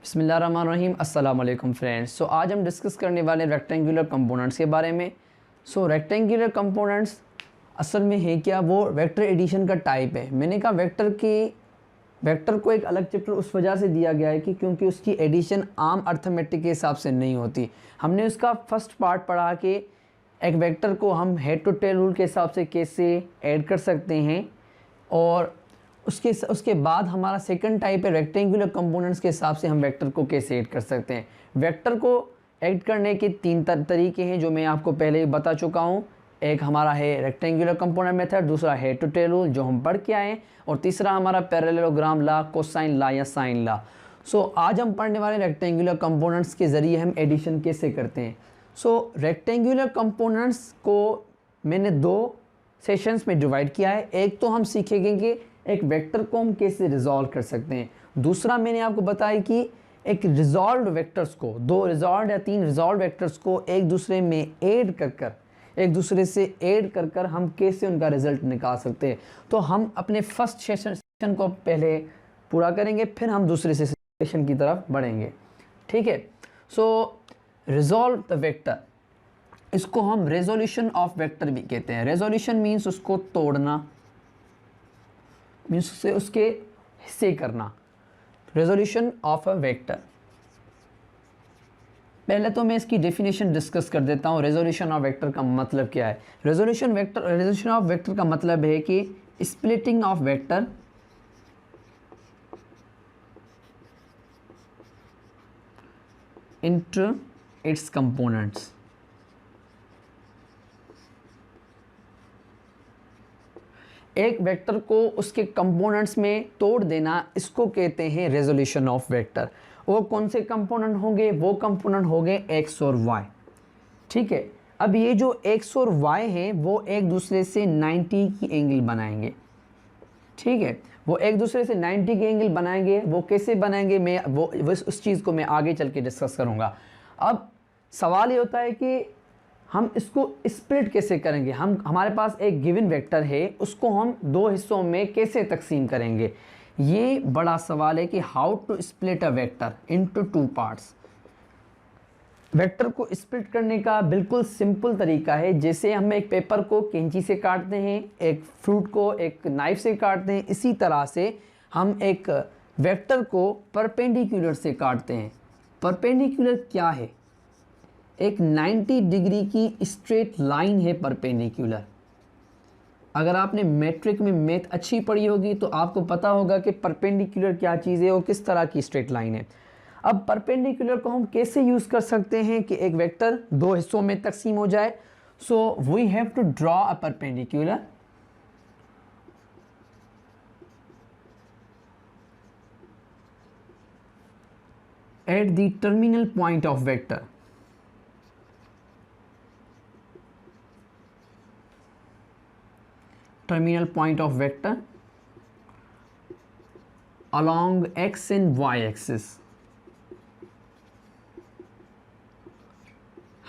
बिस्मिल्लाहिर्रहमानिर्रहीम। अस्सलाम वालेकुम फ्रेंड्स। सो आज हम डिस्कस करने वाले हैं रेक्टेंगुलर कंपोनेंट्स के बारे में। सो रेक्टेंगुलर कंपोनेंट्स असल में है क्या, वो वेक्टर एडिशन का टाइप है। मैंने कहा वेक्टर को एक अलग चैप्टर उस वजह से दिया गया है कि क्योंकि उसकी एडिशन आम अर्थमेटिक के हिसाब से नहीं होती। हमने उसका फर्स्ट पार्ट पढ़ा कि एक वेक्टर को हम हेड टू टेल रूल के हिसाब से कैसे ऐड कर सकते हैं, और उसके बाद हमारा सेकंड टाइप है रेक्टेंगुलर कंपोनेंट्स के हिसाब से हम वेक्टर को कैसे ऐड कर सकते हैं। वेक्टर को ऐड करने के तीन तरीके हैं जो मैं आपको पहले ही बता चुका हूँ। एक हमारा है रेक्टेंगुलर कंपोनेंट मेथड, दूसरा हेड टू टेल रूल जो हम पढ़ के आए हैं, और तीसरा हमारा पैरेललोग्राम लॉ, कोसाइन लॉ या साइन लॉ। सो आज हम पढ़ने वाले रेक्टेंगुलर कंपोनेंट्स के ज़रिए हम एडिशन कैसे करते हैं। सो रेक्टेंगुलर कंपोनेंट्स को मैंने दो सेशंस में डिवाइड किया है। एक तो हम सीखेंगे कि एक वेक्टर को हम कैसे रिजॉल्व कर सकते हैं, दूसरा मैंने आपको बताया कि एक रिजॉल्व वेक्टर्स को, दो रिजॉल्व या तीन रिजॉल्व वेक्टर्स को एक दूसरे में ऐड कर एक दूसरे से ऐड कर हम कैसे उनका रिजल्ट निकाल सकते हैं। तो हम अपने फर्स्ट सेशन को पहले पूरा करेंगे, फिर हम दूसरे सेशन की तरफ बढ़ेंगे। ठीक है। सो रिजॉल्व द वेक्टर, इसको हम रेजोल्यूशन ऑफ वेक्टर भी कहते हैं। रेजोल्यूशन मीन्स उसको तोड़ना, मीन्स उसके हिस्से करना। रेजोल्यूशन ऑफ अ वेक्टर, पहले तो मैं इसकी डेफिनेशन डिस्कस कर देता हूँ। रेजोल्यूशन ऑफ वेक्टर का मतलब क्या है। रेजोल्यूशन ऑफ वेक्टर का मतलब है कि splitting of vector into its components. एक वेक्टर को उसके कंपोनेंट्स में तोड़ देना, इसको कहते हैं रेजोल्यूशन ऑफ वेक्टर। वो कौन से कंपोनेंट होंगे? वो कंपोनेंट होंगे एक्स और वाई। ठीक है। अब ये जो एक्स और वाई हैं वो एक दूसरे से 90 की एंगल बनाएंगे। ठीक है। वो एक दूसरे से 90 की एंगल बनाएंगे। वो कैसे बनाएंगे, मैं उस चीज़ को मैं आगे चल के डिस्कस करूँगा। अब सवाल ये होता है कि हम इसको स्प्लिट कैसे करेंगे। हमारे पास एक गिवन वेक्टर है, उसको हम दो हिस्सों में कैसे तकसीम करेंगे, ये बड़ा सवाल है कि how to split a vector into two parts. Vector को स्प्लिट करने का बिल्कुल सिंपल तरीका है। जैसे हम एक पेपर को कैंची से काटते हैं, एक फ्रूट को एक नाइफ से काटते हैं, इसी तरह से हम एक वेक्टर को परपेंडिकुलर से काटते हैं। परपेंडिकुलर क्या है? एक 90 डिग्री की स्ट्रेट लाइन है परपेंडिकुलर। अगर आपने मैट्रिक में मैथ अच्छी पढ़ी होगी तो आपको पता होगा कि परपेंडिकुलर क्या चीज़ है और किस तरह की स्ट्रेट लाइन है। अब परपेंडिकुलर को हम कैसे यूज़ कर सकते हैं कि एक वेक्टर दो हिस्सों में तकसीम हो जाए। So we have to draw a perpendicular at the terminal point of vector. Terminal point of vector along x and y axis.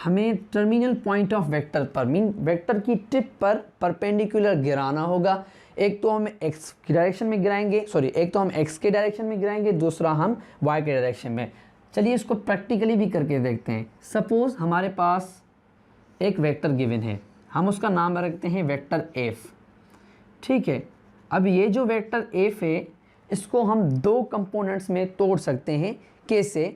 हमें टर्मिनल पॉइंट ऑफ वेक्टर पर मीन वेक्टर की टिप पर परपेंडिकुलर गिराना होगा। एक तो हम x की डायरेक्शन में गिराएंगे, एक तो हम x के डायरेक्शन में गिराएंगे, दूसरा हम y के डायरेक्शन में। चलिए इसको प्रैक्टिकली भी करके देखते हैं। सपोज हमारे पास एक वेक्टर गिवन है, हम उसका नाम रखते हैं वेक्टर f। ठीक है। अब ये जो वेक्टर f है, इसको हम दो कंपोनेंट्स में तोड़ सकते हैं। कैसे?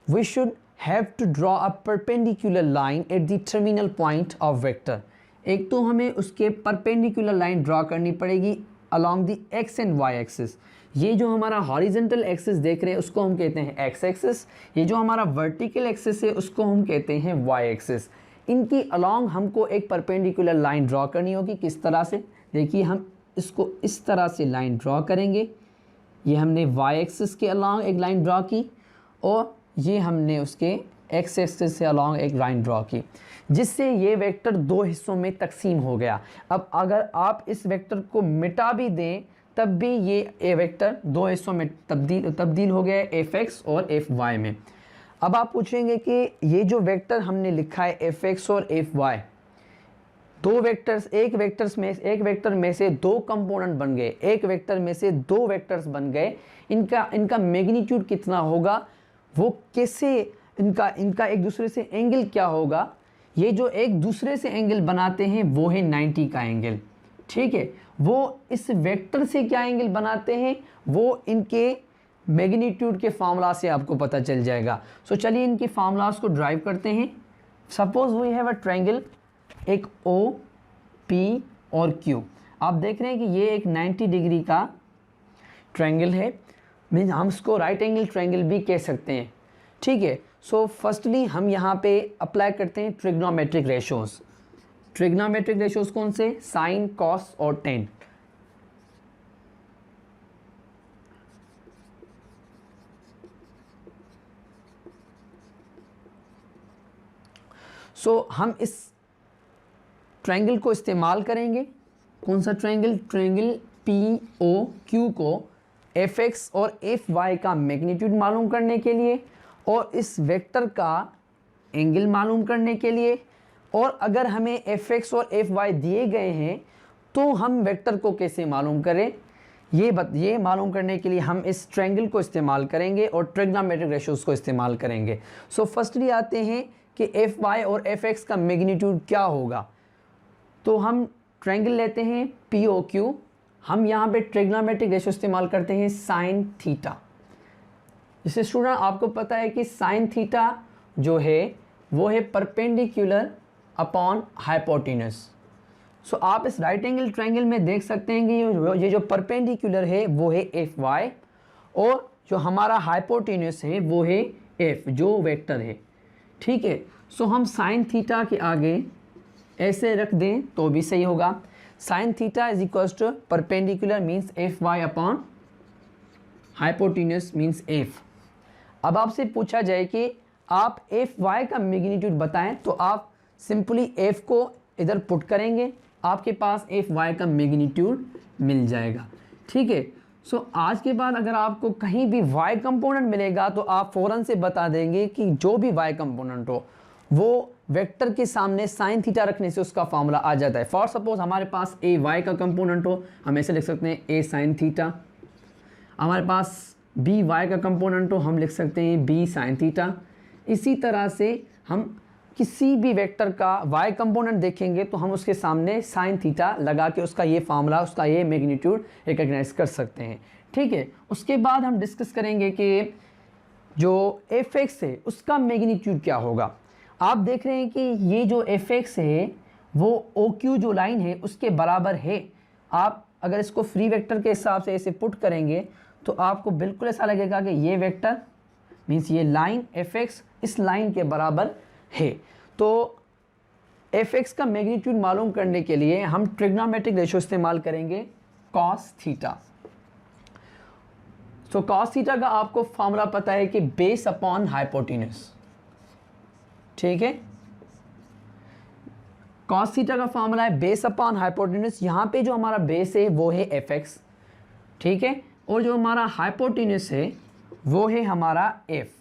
We should have to draw a perpendicular line at the terminal point of vector. एक तो हमें उसके परपेंडिकुलर लाइन ड्रॉ करनी पड़ेगी along the x and y axis. ये जो हमारा हॉरिजेंटल एक्सिस देख रहे हैं उसको हम कहते हैं x एक्सिस। ये जो हमारा वर्टिकल एक्सिस है उसको हम कहते हैं y एक्सिस। इनकी अलॉन्ग हमको एक परपेंडिकुलर लाइन ड्रॉ करनी होगी। किस तरह से? देखिए, हम इसको इस तरह से लाइन ड्रॉ करेंगे। ये हमने y एक्सिस के अलॉन्ग एक लाइन ड्रॉ की, और ये हमने उसके x एक्सिस से अलॉन्ग एक लाइन ड्रॉ की, जिससे ये वेक्टर दो हिस्सों में तकसीम हो गया। अब अगर आप इस वेक्टर को मिटा भी दें तब भी ये वेक्टर दो हिस्सों में तब्दील हो गया है, fx और fy में। अब आप पूछेंगे कि ये जो वेक्टर हमने लिखा है fx और fy, दो वेक्टर्स, एक वेक्टर में से दो कंपोनेंट बन गए, एक वेक्टर में से दो वेक्टर्स बन गए, इनका मैग्नीट्यूड कितना होगा वो कैसे इनका इनका एक दूसरे से एंगल क्या होगा। ये जो एक दूसरे से एंगल बनाते हैं वो है 90 का एंगल, ठीक है। वो इस वेक्टर से क्या एंगल बनाते हैं वो इनके मैग्नीट्यूड के फार्मूला से आपको पता चल जाएगा। सो चलिए इनके फार्मूलाज को ड्राइव करते हैं। Suppose we have a triangle, एक ओ पी और क्यू। आप देख रहे हैं कि ये एक 90 डिग्री का ट्रायंगल है, मीन्स हम इसको राइट एंगल ट्रायंगल भी कह सकते हैं, ठीक है। सो फर्स्टली हम यहाँ पे अप्लाई करते हैं ट्रिग्नोमेट्रिक रेशोज़। ट्रिग्नोमेट्रिक रेशोज़ कौन से? साइन, कॉस और टेन। हम इस ट्रायंगल को इस्तेमाल करेंगे। कौन सा triangle? Triangle P O Q को एफ एक्स और एफ वाई का मैग्नीट्यूड मालूम करने के लिए और इस वेक्टर का एंगल मालूम करने के लिए। और अगर हमें एफ एक्स और एफ वाई दिए गए हैं तो हम वेक्टर को कैसे मालूम करें, ये मालूम करने के लिए हम इस ट्रायंगल को इस्तेमाल करेंगे और ट्रिग्नोमेट्रिक रेशोज़ को इस्तेमाल करेंगे। फर्स्टली आते हैं कि एफ वाई और एफ एक्स का मैग्नीट्यूड क्या होगा। तो हम ट्रायंगल लेते हैं पी ओ क्यू, हम यहाँ पे ट्रिग्नोमेट्रिक रेशो इस्तेमाल करते हैं साइन थीटा। जैसे स्टूडेंट आपको पता है कि साइन थीटा जो है वो है परपेंडिकुलर अपॉन हाइपोटेन्यूस। आप इस राइट एंगल ट्रायंगल में देख सकते हैं कि ये जो परपेंडिकुलर है वो है एफ वाई और जो हमारा हाइपोटेन्यूस है वो है एफ जो वेक्टर है, ठीक है। हम साइन थीटा के आगे ऐसे रख दें तो भी सही होगा। Sine theta is equals to perpendicular means F Y upon hypotenuse means F. अब आपसे पूछा जाए कि आप एफ वाई का मैग्नीट्यूड बताएं तो आप सिंपली एफ को इधर पुट करेंगे, आपके पास एफ वाई का मैग्नीट्यूड मिल जाएगा, ठीक है। आज के बाद अगर आपको कहीं भी y कंपोनेंट मिलेगा तो आप फ़ौरन से बता देंगे कि जो भी y कंपोनेंट हो वो वेक्टर के सामने साइन थीटा रखने से उसका फार्मूला आ जाता है। फॉर सपोज हमारे पास ए y का कंपोनेंट हो, हम ऐसे लिख सकते हैं ए साइन थीटा। हमारे पास बी y का कंपोनेंट हो, हम लिख सकते हैं बी साइन थीटा। इसी तरह से हम किसी भी वेक्टर का y कंपोनेंट देखेंगे तो हम उसके सामने साइन थीटा लगा के उसका ये फार्मूला, उसका ये मैग्नीट्यूड रिकग्नाइज कर सकते हैं, ठीक है। उसके बाद हम डिस्कस करेंगे कि जो एफ एक्स है उसका मैग्नीट्यूड क्या होगा। आप देख रहे हैं कि ये जो एफ एक्स है वो ओ क्यू जो लाइन है उसके बराबर है। आप अगर इसको फ्री वेक्टर के हिसाब से ऐसे पुट करेंगे तो आपको बिल्कुल ऐसा लगेगा कि ये वेक्टर मीन्स ये लाइन एफ एक्स इस लाइन के बराबर है। तो एफ एक्स का मैग्नीट्यूड मालूम करने के लिए हम ट्रिग्नोमेट्रिक रेशो इस्तेमाल करेंगे कॉस थीटा। कॉस थीटा का आपको फॉर्मूला पता है कि बेस अपॉन हाइपोटेन्यूस, ठीक है। कॉस थीटा का फॉर्मूला है बेस अपॉन हाइपोटेन्यूस। यहाँ पे जो हमारा बेस है वो है एफ एक्स, ठीक है, और जो हमारा हाइपोटेन्यूस है वो है हमारा एफ।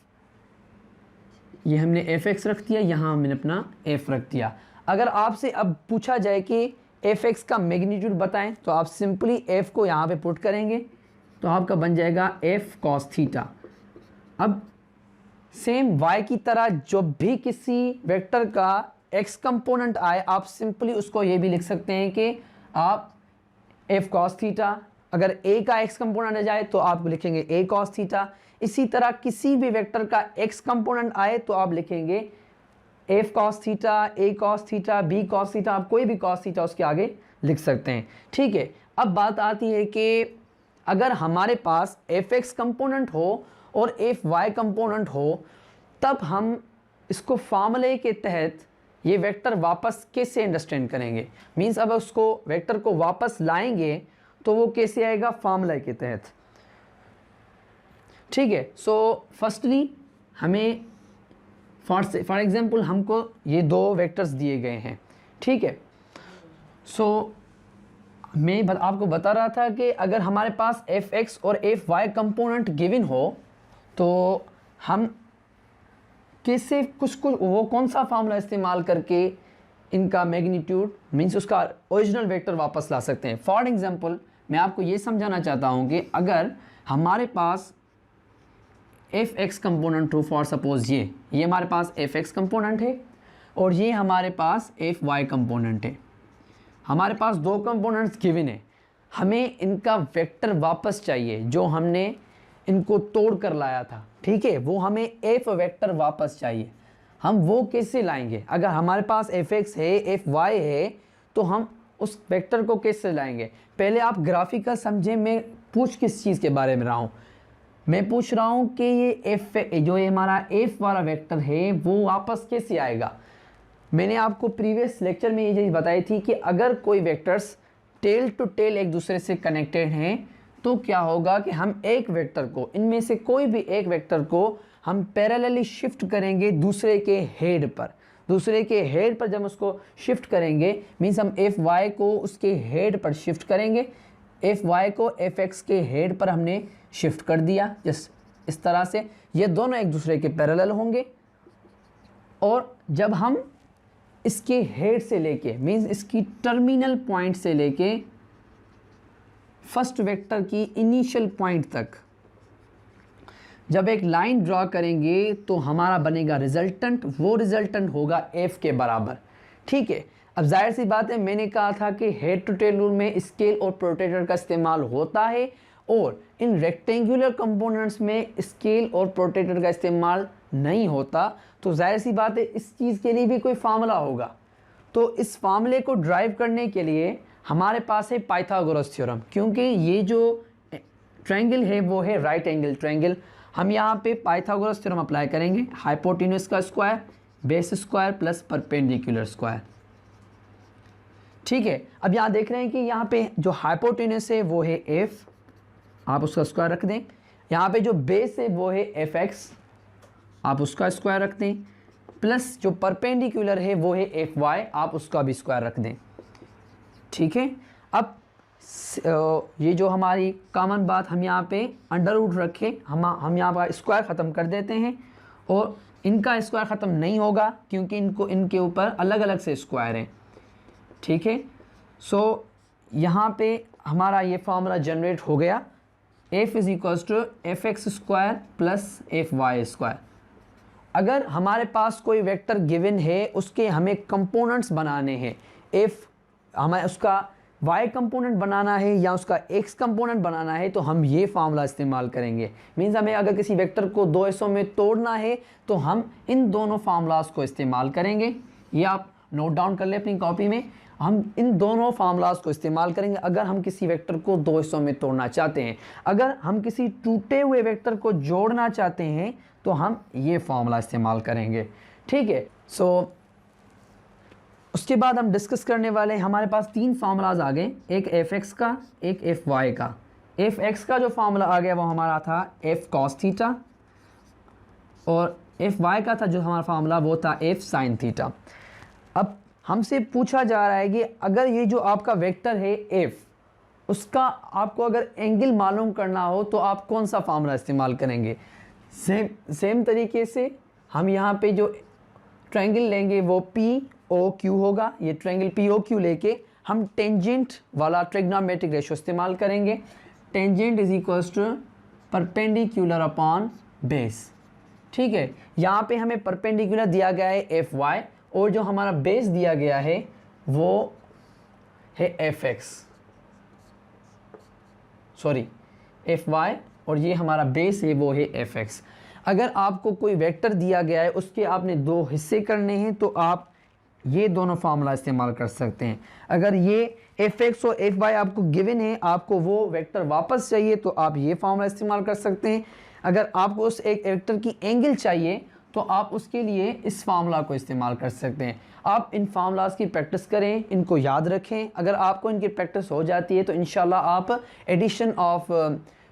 ये हमने एफ एक्स रख दिया, यहाँ हमने अपना एफ रख दिया। अगर आपसे अब पूछा जाए कि एफ एक्स का मैग्नीट्यूड बताएं तो आप सिंपली एफ को यहाँ पे पुट करेंगे तो आपका बन जाएगा एफ कॉस थीटा। अब सेम y की तरह जब भी किसी वेक्टर का x कंपोनेंट आए आप सिंपली उसको ये भी लिख सकते हैं कि आप एफ कॉस थीटा। अगर a का x कंपोनेंट आ जाए तो आप लिखेंगे a कॉस थीटा। इसी तरह किसी भी वेक्टर का x कंपोनेंट आए तो आप लिखेंगे F cos theta, a cos theta, b cos theta, आप कोई भी कॉस थीटा उसके आगे लिख सकते हैं, ठीक है। अब बात आती है कि अगर हमारे पास एफ एक्स कंपोनेंट हो और एफ वाई कंपोनेंट हो तब हम इसको फार्मूले के तहत ये वेक्टर वापस कैसे अंडरस्टैंड करेंगे। मीन्स अब उसको वेक्टर को वापस लाएंगे तो वो कैसे आएगा, फार्मूले के तहत, ठीक है। फर्स्टली हमें फॉर एग्जांपल हमको ये दो वेक्टर्स दिए गए हैं, ठीक है। मैं आपको बता रहा था कि अगर हमारे पास एफ एक्स और एफ वाई कंपोनेंट गिवन हो तो हम कैसे कुछ वो कौन सा फार्मूला इस्तेमाल करके इनका मैग्नीट्यूड मीन्स उसका ओरिजिनल वेक्टर वापस ला सकते हैं। फॉर एग्जांपल मैं आपको ये समझाना चाहता हूँ कि अगर हमारे पास F X component true for suppose ये हमारे पास एफ एक्स कंपोनेंट है और ये हमारे पास एफ वाई कंपोनेंट है। हमारे पास दो कंपोनेंट्स गिवन है, हमें इनका वेक्टर वापस चाहिए जो हमने इनको तोड़ कर लाया था, ठीक है, वो हमें एफ वेक्टर वापस चाहिए। हम वो कैसे लाएंगे? अगर हमारे पास एफ एक्स है, एफ वाई है, तो हम उस वेक्टर को कैसे लाएंगे? पहले आप ग्राफिकल समझें, मैं पूछ किस चीज़ के बारे में रहा हूँ। मैं पूछ रहा हूँ कि ये एफ जो ये हमारा एफ वाला वेक्टर है वो वापस कैसे आएगा। मैंने आपको प्रीवियस लेक्चर में ये चीज़ बताई थी कि अगर कोई वेक्टर्स टेल टू टेल एक दूसरे से कनेक्टेड हैं तो क्या होगा कि हम एक वेक्टर को, इनमें से कोई भी एक वेक्टर को हम पैरेलली शिफ्ट करेंगे दूसरे के हेड पर। दूसरे के हेड पर जब उसको शिफ्ट करेंगे मीन्स हम एफ वाई को उसके हेड पर शिफ्ट करेंगे। एफ वाई को एफ एक्स के हेड पर हमने शिफ्ट कर दिया, जस्ट इस तरह से ये दोनों एक दूसरे के पैरेलल होंगे। और जब हम इसके हेड से लेके मीन्स इसकी टर्मिनल पॉइंट से लेके फर्स्ट वेक्टर की इनिशियल पॉइंट तक जब एक लाइन ड्रॉ करेंगे तो हमारा बनेगा रिजल्टेंट, वो रिजल्टेंट होगा एफ के बराबर, ठीक है। अब जाहिर सी बात है, मैंने कहा था कि हेड टू टेल रूल में स्केल और प्रोट्रैक्टर का इस्तेमाल होता है और इन रेक्टेंगुलर कंपोनेंट्स में स्केल और प्रोट्रैक्टर का इस्तेमाल नहीं होता। तो जाहिर सी बात है इस चीज़ के लिए भी कोई फार्मूला होगा। तो इस फार्मूले को ड्राइव करने के लिए हमारे पास है पाइथागोरस थ्योरम, क्योंकि ये जो ट्रायंगल है वो है राइट एंगल ट्रायंगल। हम यहाँ पे पाइथागोरस थ्योरम अप्लाई करेंगे, हाइपोटेन्यूज का square base square plus perpendicular square, ठीक है। अब यहाँ देख रहे हैं कि यहाँ पे जो हाइपोटेन्यूज है वो है एफ, आप उसका स्क्वायर रख दें। यहाँ पे जो बेस है वो है एफ एक्स, आप उसका स्क्वायर रख दें, प्लस जो परपेंडिकुलर है वो है एफ वाई, आप उसका भी स्क्वायर रख दें, ठीक है। अब ये जो हमारी कॉमन बात हम यहाँ पे अंडर रूट रखें, हम यहाँ पर स्क्वायर ख़त्म कर देते हैं और इनका स्क्वायर ख़त्म नहीं होगा क्योंकि इनके ऊपर अलग अलग से स्क्वायर हैं, ठीक है। सो यहाँ पे हमारा ये फॉर्मूला जनरेट हो गया, F is equals to F X square plus F Y square. अगर हमारे पास कोई वेक्टर गिवन है, उसके हमें कंपोनेंट्स बनाने हैं, एफ हमें उसका y कंपोनेंट बनाना है या उसका x कंपोनेंट बनाना है, तो हम ये फार्मूला इस्तेमाल करेंगे। मीन्स हमें अगर किसी वेक्टर को दो हिस्सों में तोड़ना है तो हम इन दोनों फार्मूलाज को इस्तेमाल करेंगे। ये आप नोट डाउन कर ले अपनी कॉपी में, हम इन दोनों फार्मूलाज को इस्तेमाल करेंगे अगर हम किसी वेक्टर को दो हिस्सों में तोड़ना चाहते हैं। अगर हम किसी टूटे हुए वेक्टर को जोड़ना चाहते हैं तो हम ये फार्मूला इस्तेमाल करेंगे, ठीक है। सो उसके बाद हम डिस्कस करने वाले हैं, हमारे पास तीन फार्मूलाज आ गए, एक एफ एक्स का, एक एफ वाई का। एफ एक्स का जो फार्मूला आ गया वो हमारा था एफ कॉस थीटा और एफ वाई का था जो हमारा फार्मूला वो था एफ साइन थीटा। अब हमसे पूछा जा रहा है कि अगर ये जो आपका वेक्टर है एफ, उसका आपको अगर एंगल मालूम करना हो तो आप कौन सा फार्मूला इस्तेमाल करेंगे? सेम तरीके से हम यहाँ पे जो ट्रायंगल लेंगे वो पी ओ क्यू होगा। ये ट्रायंगल पी ओ क्यू लेके हम टेंजेंट वाला ट्रिग्नोमेट्रिक रेशो इस्तेमाल करेंगे। Tangent is equals to perpendicular upon base, ठीक है। यहाँ पे हमें परपेंडिकुलर दिया गया है एफ वाई और जो हमारा बेस दिया गया है वो है F X, sorry F Y, और ये हमारा बेस है वो है एफ एक्स। अगर आपको कोई वेक्टर दिया गया है उसके आपने दो हिस्से करने हैं तो आप ये दोनों फार्मूला इस्तेमाल कर सकते हैं। अगर ये एफ एक्स और एफ वाई आपको गिवन है, आपको वो वेक्टर वापस चाहिए तो आप ये फार्मूला इस्तेमाल कर सकते हैं। अगर आपको उस एक वेक्टर की एंगल चाहिए तो आप उसके लिए इस फार्मूला को इस्तेमाल कर सकते हैं। आप इन फार्मूलाज की प्रैक्टिस करें, इनको याद रखें। अगर आपको इनकी प्रैक्टिस हो जाती है तो इंशाल्लाह आप addition of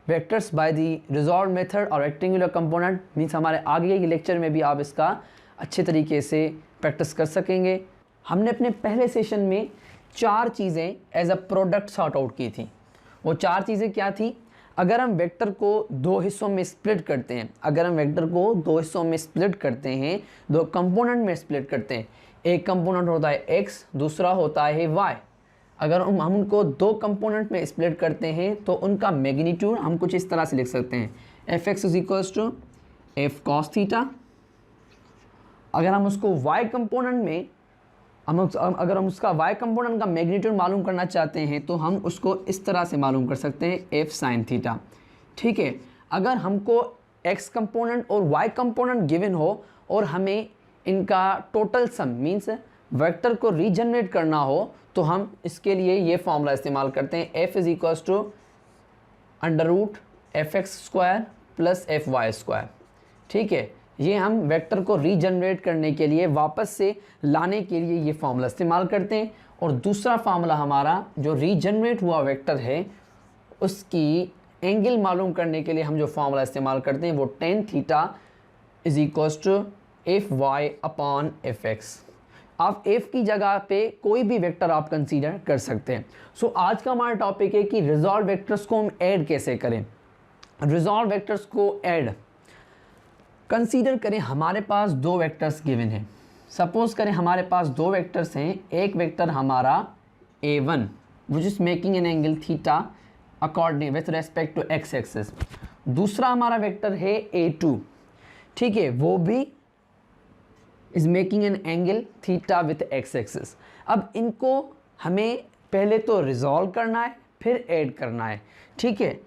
vectors by the resolve method और रेक्टेंगुलर कंपोनेंट मीन्स हमारे आगे के लेक्चर में भी आप इसका अच्छे तरीके से प्रैक्टिस कर सकेंगे। हमने अपने पहले सेशन में 4 चीज़ें as a product sort out की थी। वो 4 चीज़ें क्या थी? अगर हम वेक्टर को दो हिस्सों में स्प्लिट करते हैं, अगर हम वेक्टर को दो हिस्सों में स्प्लिट करते हैं, दो कंपोनेंट में स्प्लिट करते हैं, एक कंपोनेंट होता है x, दूसरा होता है y। अगर हम उनको दो कंपोनेंट में स्प्लिट करते हैं तो उनका मैग्नीट्यूड हम कुछ इस तरह से लिख सकते हैं, F X is equals to F cos theta. अगर हम उसको y कंपोनेंट में अगर हम उसका y कंपोनेंट का मैग्नीट्यूड मालूम करना चाहते हैं तो हम उसको इस तरह से मालूम कर सकते हैं, एफ साइन थीटा। ठीक है, अगर हमको x कंपोनेंट और y कंपोनेंट गिवन हो और हमें इनका टोटल सम मीन्स वेक्टर को रीजनरेट करना हो तो हम इसके लिए ये फॉर्मूला इस्तेमाल करते हैं, f is equals to under root F X square plus F Y square. ठीक है, ये हम वेक्टर को रीजनरेट करने के लिए, वापस से लाने के लिए ये फॉर्मूला इस्तेमाल करते हैं। और दूसरा फार्मूला हमारा जो रीजनरेट हुआ वेक्टर है उसकी एंगल मालूम करने के लिए हम जो फार्मूला इस्तेमाल करते हैं वो tan theta is equals to F Y upon F X. आप एफ की जगह पे कोई भी वेक्टर आप कंसीडर कर सकते हैं। सो आज का हमारा टॉपिक है कि रिजॉल्व वेक्टर्स को हम ऐड कैसे करें। रिजॉल्व वेक्टर्स को ऐड कंसीडर करें, हमारे पास दो वेक्टर्स गिवन हैं। सपोज करें हमारे पास दो वेक्टर्स हैं, एक वेक्टर हमारा a1 which is making an angle theta according with respect to X axis, दूसरा हमारा वेक्टर है a2। ठीक है, वो भी is making an angle theta with X axis. अब इनको हमें पहले तो रिजॉल्व करना है फिर ऐड करना है। ठीक है,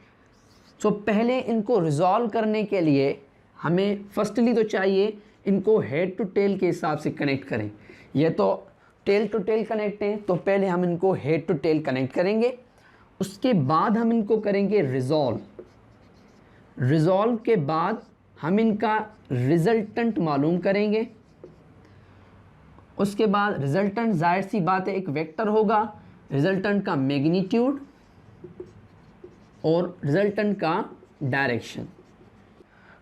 तो पहले इनको रिजॉल्व करने के लिए हमें फर्स्टली तो चाहिए इनको हेड टू टेल के हिसाब से कनेक्ट करें। ये तो टेल टू टेल कनेक्ट हैं तो पहले हम इनको हेड टू टेल कनेक्ट करेंगे, उसके बाद हम इनको करेंगे रिजॉल्व। रिजॉल्व के बाद हम इनका रिजल्टेंट मालूम करेंगे, उसके बाद रिजल्टेंट जाहिर सी बात है एक वेक्टर होगा, रिजल्टेंट का मैग्नीट्यूड और रिजल्टेंट का डायरेक्शन।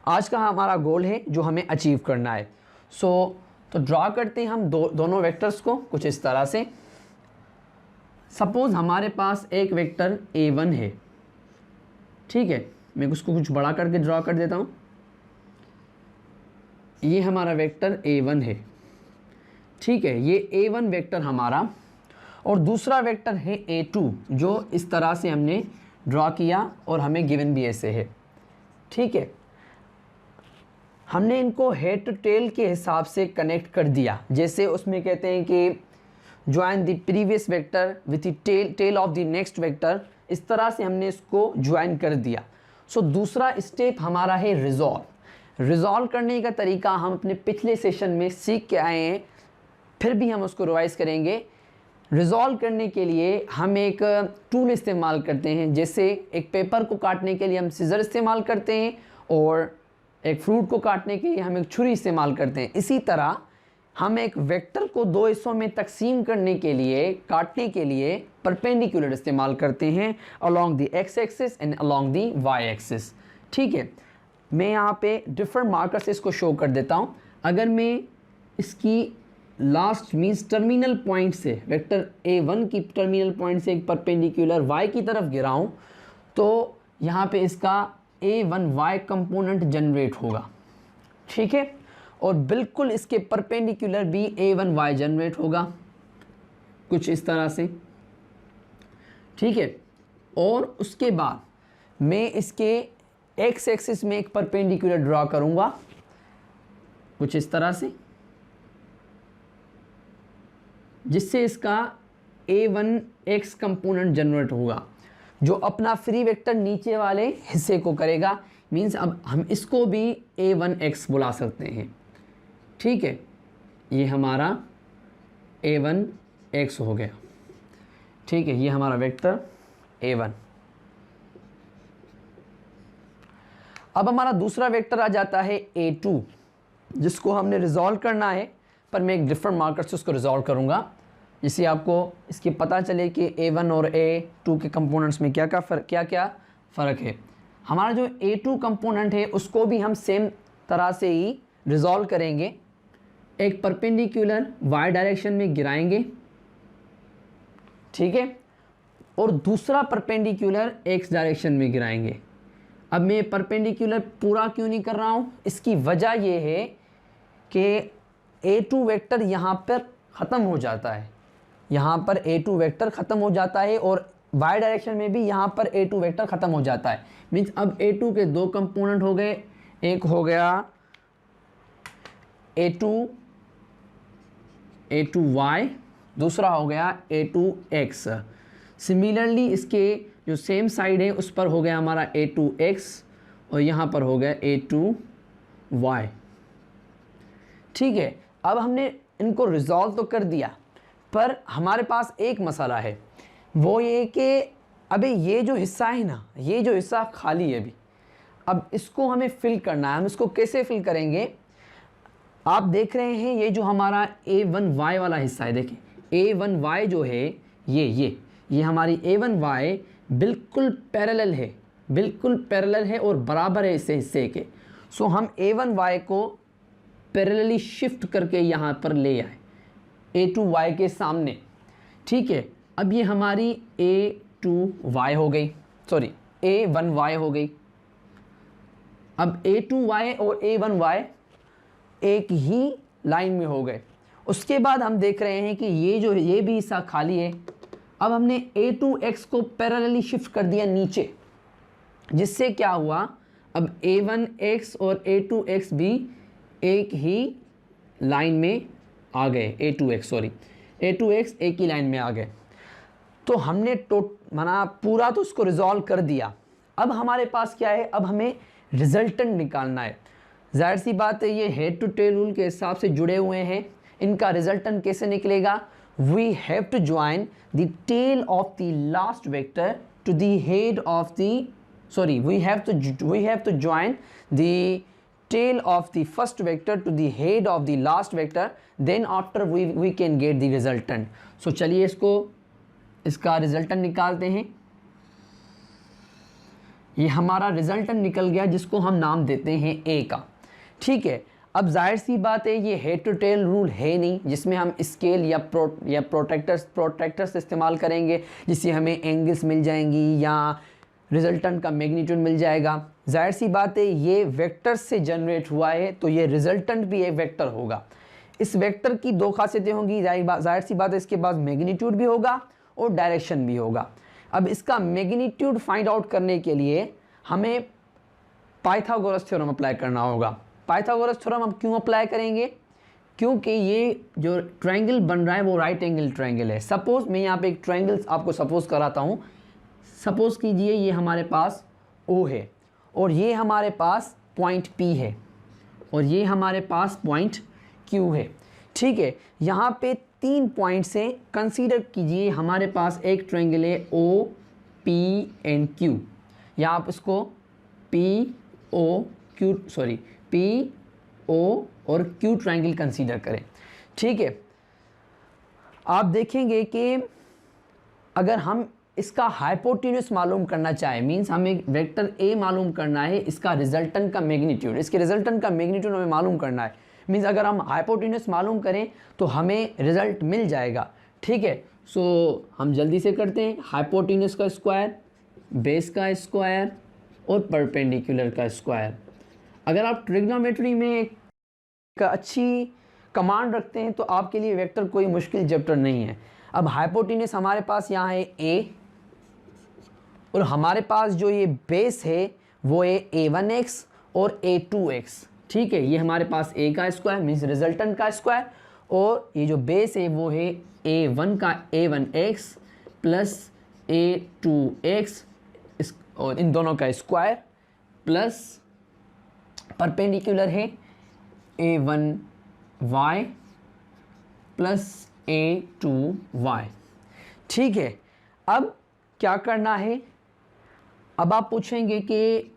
आज का हमारा गोल है जो हमें अचीव करना है। तो ड्रा करते हैं हम दोनों वेक्टर्स को कुछ इस तरह से। सपोज हमारे पास एक वेक्टर a1 है। ठीक है, मैं उसको कुछ बड़ा करके ड्रा कर देता हूँ। ये हमारा वेक्टर a1 है। ठीक है, ये a1 वेक्टर हमारा, और दूसरा वेक्टर है a2 जो इस तरह से हमने ड्रा किया और हमें गिवन भी ऐसे है। ठीक है, हमने इनको हेड टू टेल के हिसाब से कनेक्ट कर दिया, जैसे उसमें कहते हैं कि join the previous vector with the tail of the next vector, इस तरह से हमने इसको ज्वाइन कर दिया। सो दूसरा स्टेप हमारा है रिजॉल्व। रिजॉल्व करने का तरीका हम अपने पिछले सेशन में सीख के आए हैं, फिर भी हम उसको रिवाइज करेंगे। रिजॉल्व करने के लिए हम एक टूल इस्तेमाल करते हैं, जैसे एक पेपर को काटने के लिए हम सीजर इस्तेमाल करते हैं और एक फ्रूट को काटने के लिए हम एक छुरी इस्तेमाल करते हैं। इसी तरह हम एक वेक्टर को दो हिस्सों में तकसीम करने के लिए, काटने के लिए परपेंडिकुलर इस्तेमाल करते हैं along the X axis and along the Y axis. ठीक है, मैं यहाँ पे डिफरेंट मार्कर से इसको शो कर देता हूँ। अगर मैं इसकी लास्ट मीन्स टर्मिनल पॉइंट से, वेक्टर a1 की टर्मिनल पॉइंट से एक परपेंडिकुलर y की तरफ गिराऊं तो यहाँ पे इसका a1y कंपोनेंट जनरेट होगा। ठीक है, और बिल्कुल इसके परपेंडिकुलर भी a1y जनरेट होगा कुछ इस तरह से। ठीक है, और उसके बाद मैं इसके x एक्सिस में एक परपेंडिकुलर ड्रॉ करूँगा कुछ इस तरह से, जिससे इसका a1x कंपोनेंट जनरेट होगा जो अपना फ्री वेक्टर नीचे वाले हिस्से को करेगा। मींस अब हम इसको भी a1x बुला सकते हैं। ठीक है, ये हमारा a1x हो गया। ठीक है, ये हमारा वेक्टर a1। अब हमारा दूसरा वेक्टर आ जाता है a2 जिसको हमने रिजॉल्व करना है, पर मैं एक डिफरेंट मार्कर से उसको रिजॉल्व करूँगा जिससे आपको इसकी पता चले कि a1 और a2 के कंपोनेंट्स में क्या क्या फ़र्क है। हमारा जो a2 कंपोनेंट है उसको भी हम सेम तरह से ही रिजॉल्व करेंगे, एक परपेंडिकुलर y डायरेक्शन में गिराएंगे। ठीक है, और दूसरा परपेंडिकुलर x डायरेक्शन में गिराएंगे। अब मैं परपेंडिकुलर पूरा क्यों नहीं कर रहा हूँ, इसकी वजह ये है कि a2 वेक्टर यहाँ पर ख़त्म हो जाता है, यहाँ पर a2 वेक्टर ख़त्म हो जाता है और y डायरेक्शन में भी यहाँ पर a2 वेक्टर ख़त्म हो जाता है। मीन्स अब a2 के दो कंपोनेंट हो गए, एक हो गया a2y, दूसरा हो गया a2x। सिमिलरली इसके जो सेम साइड है उस पर हो गया हमारा a2x और यहाँ पर हो गया a2y। ठीक है, अब हमने इनको रिजॉल्व तो कर दिया, पर हमारे पास एक मसला है, वो ये कि अबे ये जो हिस्सा है ना, ये जो हिस्सा खाली है अभी, अब इसको हमें फिल करना है। हम इसको कैसे फिल करेंगे? आप देख रहे हैं ये जो हमारा a1y वाला हिस्सा है, देखें a1y जो है ये हमारी a1y बिल्कुल पैरेलल है, बिल्कुल पैरेलल है और बराबर है इससे हिस्से के। सो हम a1y को पैरेलली शिफ्ट करके यहाँ पर ले आए a2y के सामने। ठीक है, अब ये हमारी a2y हो गई, सॉरी a1y हो गई। अब a2y और a1y एक ही लाइन में हो गए। उसके बाद हम देख रहे हैं कि ये भी हिस्सा खाली है। अब हमने a2x को पैरेलली शिफ्ट कर दिया नीचे, जिससे क्या हुआ, अब a1x और a2x भी एक ही लाइन में आ गए। a2x एक ही लाइन में आ गए। तो हमने माना पूरा तो उसको रिजॉल्व कर दिया। अब हमारे पास क्या है, अब हमें रिजल्टेंट निकालना है। जाहिर सी बात है ये हेड टू टेल रूल के हिसाब से जुड़े हुए हैं। इनका रिजल्टेंट कैसे निकलेगा? We have to join the tail of the last vector to the head of the we have to join the tail of the first vector to the head of the last vector, then after we can get the resultant. So चलिए इसका resultant निकालते हैं। ये हमारा resultant निकल गया, जिसको हम नाम देते हैं a का। ठीक है, अब जाहिर सी बात है ये हेड टू टेल रूल है नहीं, जिसमें हम स्केल या प्रोट्रैक्टर्स इस्तेमाल करेंगे, जिससे हमें एंगल्स मिल जाएंगी या रिजल्टेंट का मैग्नीट्यूड मिल जाएगा। जाहिर सी बात है ये वेक्टर से जनरेट हुआ है, तो ये रिजल्टेंट भी एक वेक्टर होगा। इस वेक्टर की दो खासियतें होंगी, जाहिर सी बात है इसके पास मैग्नीट्यूड भी होगा और डायरेक्शन भी होगा। अब इसका मैग्नीट्यूड फाइंड आउट करने के लिए हमें पाइथागोरस थ्योरम अप्लाई करना होगा। पाइथागोरस थ्योरम हम क्यों अप्लाई करेंगे? क्योंकि ये जो ट्रायंगल बन रहा है वो राइट एंगल ट्रायंगल है। सपोज मैं यहाँ पे एक ट्रायंगल आपको सपोज कराता हूँ। सपोज कीजिए ये हमारे पास O है और ये हमारे पास पॉइंट P है और ये हमारे पास पॉइंट Q है। ठीक है, यहाँ पे 3 पॉइंट्स हैं। कंसीडर कीजिए हमारे पास एक ट्रायंगल है O P एंड Q, या आप इसको P O और Q ट्रायंगल कंसीडर करें। ठीक है, आप देखेंगे कि अगर हम इसका हाइपोटेन्यूस मालूम करना चाहे, मींस हमें वेक्टर A मालूम करना है, इसका रिजल्टेंट का मैग्नीट्यूड, इसके रिजल्टेंट का मैग्नीट्यूड हमें मालूम करना है। मींस अगर हम हाइपोटेन्यूस मालूम करें तो हमें रिजल्ट मिल जाएगा। ठीक है, सो हम जल्दी से करते हैं। हाइपोटेन्यूस का स्क्वायर, बेस का स्क्वायर और परपेंडिकुलर का स्क्वायर। अगर आप ट्रिग्नोमेट्री में एक अच्छी कमांड रखते हैं तो आपके लिए वेक्टर कोई मुश्किल चैप्टर नहीं है। अब हाइपोटेन्यूस हमारे पास यहाँ है A और हमारे पास जो ये बेस है वो है a1x और a2x। ठीक है, ये हमारे पास a का स्क्वायर मीन्स रिजल्टेंट का स्क्वायर, और ये जो बेस है वो है a1 का a1x प्लस a2x और इन दोनों का स्क्वायर प्लस परपेंडिकुलर है a1y प्लस a2y। ठीक है, अब क्या करना है? अब आप पूछेंगे कि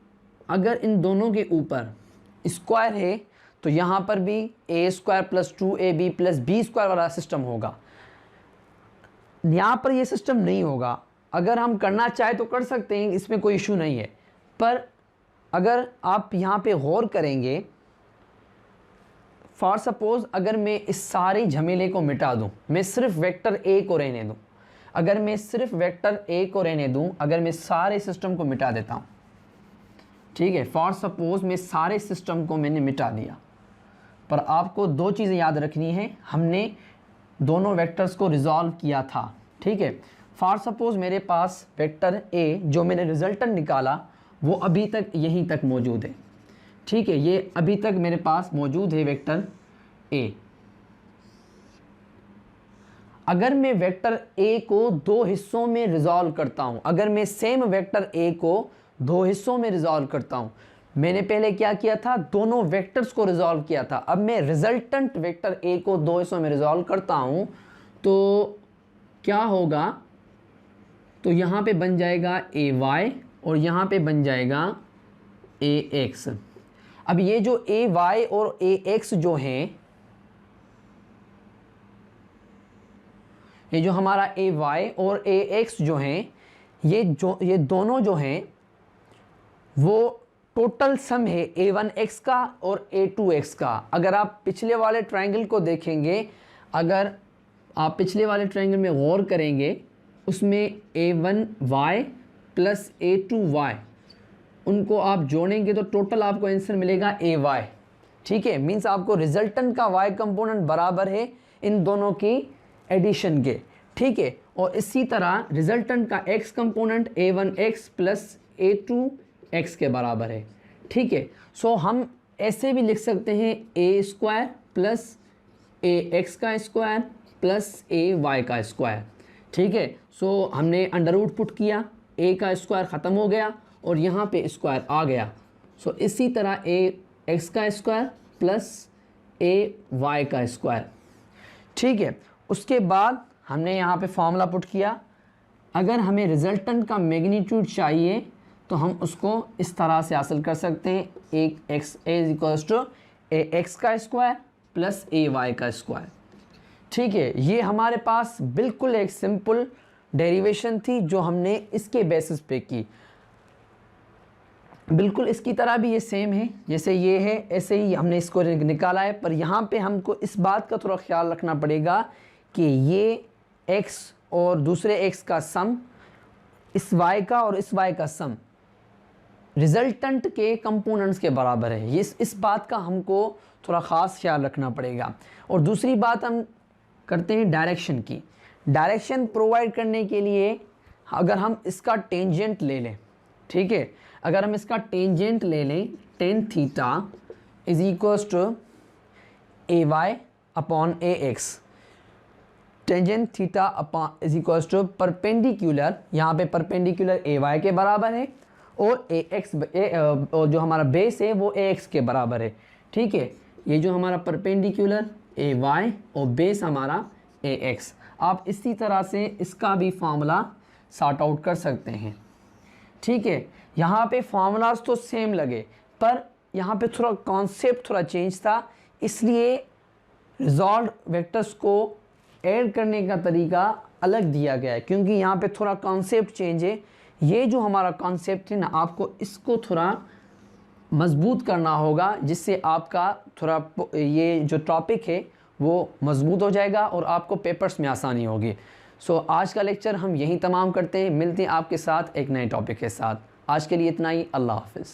अगर इन दोनों के ऊपर स्क्वायर है तो यहाँ पर भी a square plus 2ab plus b square वाला सिस्टम होगा। यहाँ पर ये सिस्टम नहीं होगा। अगर हम करना चाहे तो कर सकते हैं, इसमें कोई इशू नहीं है। पर अगर आप यहाँ पे गौर करेंगे, फॉर सपोज अगर मैं इस सारे झमेले को मिटा दूँ, मैं सिर्फ वेक्टर a को रहने दूँ, अगर मैं सिर्फ वेक्टर a को रहने दूँ, अगर मैं सारे सिस्टम को मिटा देता हूँ, ठीक है, फॉर सपोज मैं सारे सिस्टम को मैंने मिटा दिया, पर आपको दो चीज़ें याद रखनी है। हमने दोनों वेक्टर्स को रिजॉल्व किया था। ठीक है, फॉर सपोज मेरे पास वेक्टर a जो मैंने रिजल्टेंट निकाला वो अभी तक यहीं तक मौजूद है। ठीक है, ये अभी तक मेरे पास मौजूद है वेक्टर ए। अगर मैं वेक्टर ए को दो हिस्सों में रिजॉल्व करता हूं, अगर मैं सेम वेक्टर ए को दो हिस्सों में रिजॉल्व करता हूं, मैंने पहले क्या किया था, दोनों वेक्टर्स को रिजॉल्व किया था, अब मैं रिजल्टेंट वेक्टर ए को दो हिस्सों में रिजॉल्व करता हूं तो क्या होगा, तो यहां पे बन जाएगा ए वाई और यहां पे बन जाएगा ए एक्स। अब ये जो ए वाई और ए एक्स जो हैं, ये जो हमारा ए वाई और ए एक्स जो हैं, ये दोनों जो हैं वो टोटल सम है ए वन एक्स का और ए टू एक्स का। अगर आप पिछले वाले ट्रायंगल को देखेंगे, अगर आप पिछले वाले ट्रायंगल में गौर करेंगे, उसमें A one Y plus A two Y, उनको आप जोड़ेंगे तो टोटल आपको आंसर मिलेगा ए वाई। ठीक है, मीन्स आपको रिजल्टेंट का वाई कंपोनेंट बराबर है इन दोनों की एडिशन के। ठीक है, और इसी तरह रिजल्टेंट का X component A one X plus A two X के बराबर है। ठीक है, सो हम ऐसे भी लिख सकते हैं ए स्क्वायर प्लस ए एक्स का स्क्वायर प्लस ए वाई का स्क्वायर। ठीक है, सो हमने अंडर रूट पुट किया, ए का स्क्वायर ख़त्म हो गया और यहाँ पे स्क्वायर आ गया। सो इसी तरह ए एक्स का स्क्वायर प्लस ए वाई का स्क्वायर। ठीक है, उसके बाद हमने यहाँ पे फॉर्मूला पुट किया। अगर हमें रिजल्टेंट का मैग्नीट्यूड चाहिए तो हम उसको इस तरह से हासिल कर सकते हैं, एक X A is equals to A X का स्क्वायर प्लस ए वाई का स्क्वायर। ठीक है, ये हमारे पास बिल्कुल एक सिंपल डेरिवेशन थी जो हमने इसके बेसिस पे की। बिल्कुल इसकी तरह भी ये सेम है, जैसे ये है ऐसे ही हमने इसको निकाला है, पर यहाँ पे हमको इस बात का थोड़ा ख्याल रखना पड़ेगा कि ये x और दूसरे x का सम, इस y का और इस y का सम रिजल्टेंट के कंपोनेंट्स के बराबर है। ये इस बात का हमको थोड़ा ख़ास ख्याल रखना पड़ेगा। और दूसरी बात हम करते हैं डायरेक्शन की। डायरेक्शन प्रोवाइड करने के लिए अगर हम इसका टेंजेंट ले लें, ठीक है, अगर हम इसका टेंजेंट ले लें, tan theta is equals to A Y upon A X. Tangent theta upon is equals to perpendicular, यहाँ पे परपेंडिकुलर ए वाई के बराबर है और ए एक्स और जो हमारा बेस है वो ए एक्स के बराबर है। ठीक है, ये जो हमारा परपेंडिकुलर ए वाई और बेस हमारा ए एक्स। आप इसी तरह से इसका भी फार्मूला सॉर्ट आउट कर सकते हैं। ठीक है, यहाँ पे फार्मूलाज तो सेम लगे पर यहाँ पे थोड़ा कॉन्सेप्ट थोड़ा चेंज था, इसलिए रिजॉल्व वेक्टर्स को ऐड करने का तरीका अलग दिया गया है, क्योंकि यहाँ पे थोड़ा कॉन्सेप्ट चेंज है। ये जो हमारा कॉन्सेप्ट है ना, आपको इसको थोड़ा मजबूत करना होगा, जिससे आपका थोड़ा ये जो टॉपिक है वो मजबूत हो जाएगा और आपको पेपर्स में आसानी होगी। सो आज का लेक्चर हम यहीं तमाम करते हैं, मिलते हैं आपके साथ एक नए टॉपिक के साथ। आज के लिए इतना ही, अल्लाह हाफिज़।